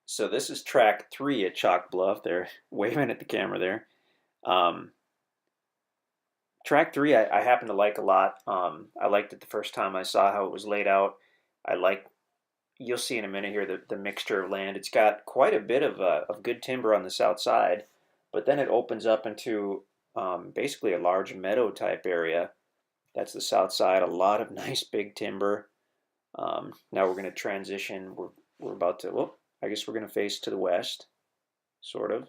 So this is track 3 at Chalk Bluff. They're waving at the camera there. Um, Track 3 I happen to like a lot. I liked it the first time I saw how it was laid out. I like, you'll see in a minute here, the mixture of land. It's got quite a bit of good timber on the south side, but then it opens up into basically a large meadow type area. That's the south side. A lot of nice big timber. Now we're going to transition. We're about to, well, I guess we're going to face to the west, sort of.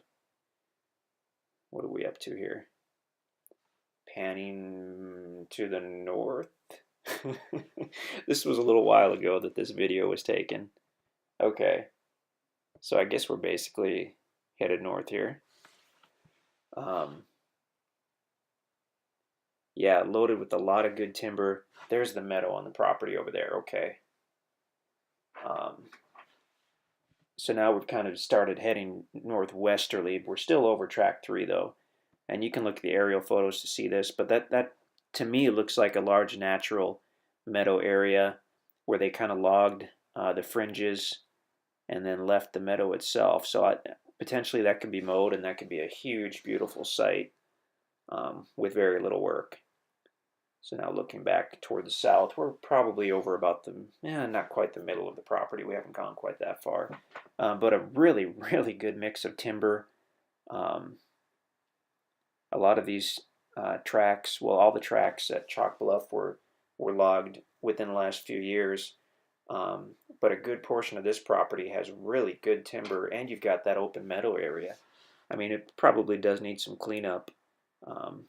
What are we up to here? Panning to the north. This was a little while ago that this video was taken. Okay, so I guess we're basically headed north here. Um, yeah, loaded with a lot of good timber. There's the meadow on the property over there. Okay. Um, so now we've kind of started heading northwesterly. We're still over track 3 though, and you can look at the aerial photos to see this. But that to me looks like a large natural meadow area where they kind of logged the fringes and then left the meadow itself. So potentially that could be mowed, and that could be a huge, beautiful site with very little work. So now looking back toward the south, we're probably over about not quite the middle of the property. We haven't gone quite that far. But a really, really good mix of timber. Um, a lot of these tracks, well, all the tracks at Chalk Bluff were logged within the last few years. But a good portion of this property has really good timber, and you've got that open meadow area. I mean, it probably does need some cleanup. Um,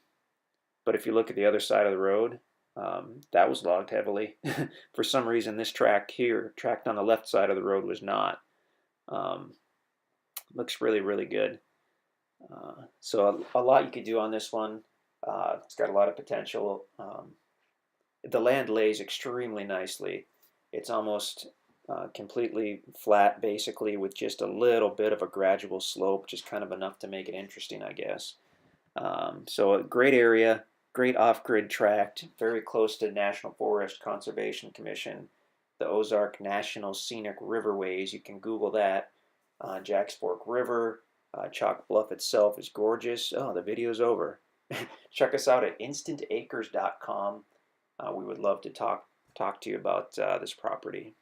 but if you look at the other side of the road, that was logged heavily. For some reason, this tract here, tract on the left side of the road, was not. Um, Looks really, really good. So a lot you could do on this one. It's got a lot of potential. The land lays extremely nicely. It's almost completely flat, basically, with just a little bit of a gradual slope, just kind of enough to make it interesting, I guess. So a great area, great off-grid tract, very close to National Forest Conservation Commission, the Ozark National Scenic Riverways. You can Google that. Jack's Fork River, Chalk Bluff itself is gorgeous. Oh, the video's over. Check us out at InstantAcres.com. We would love to talk to you about this property.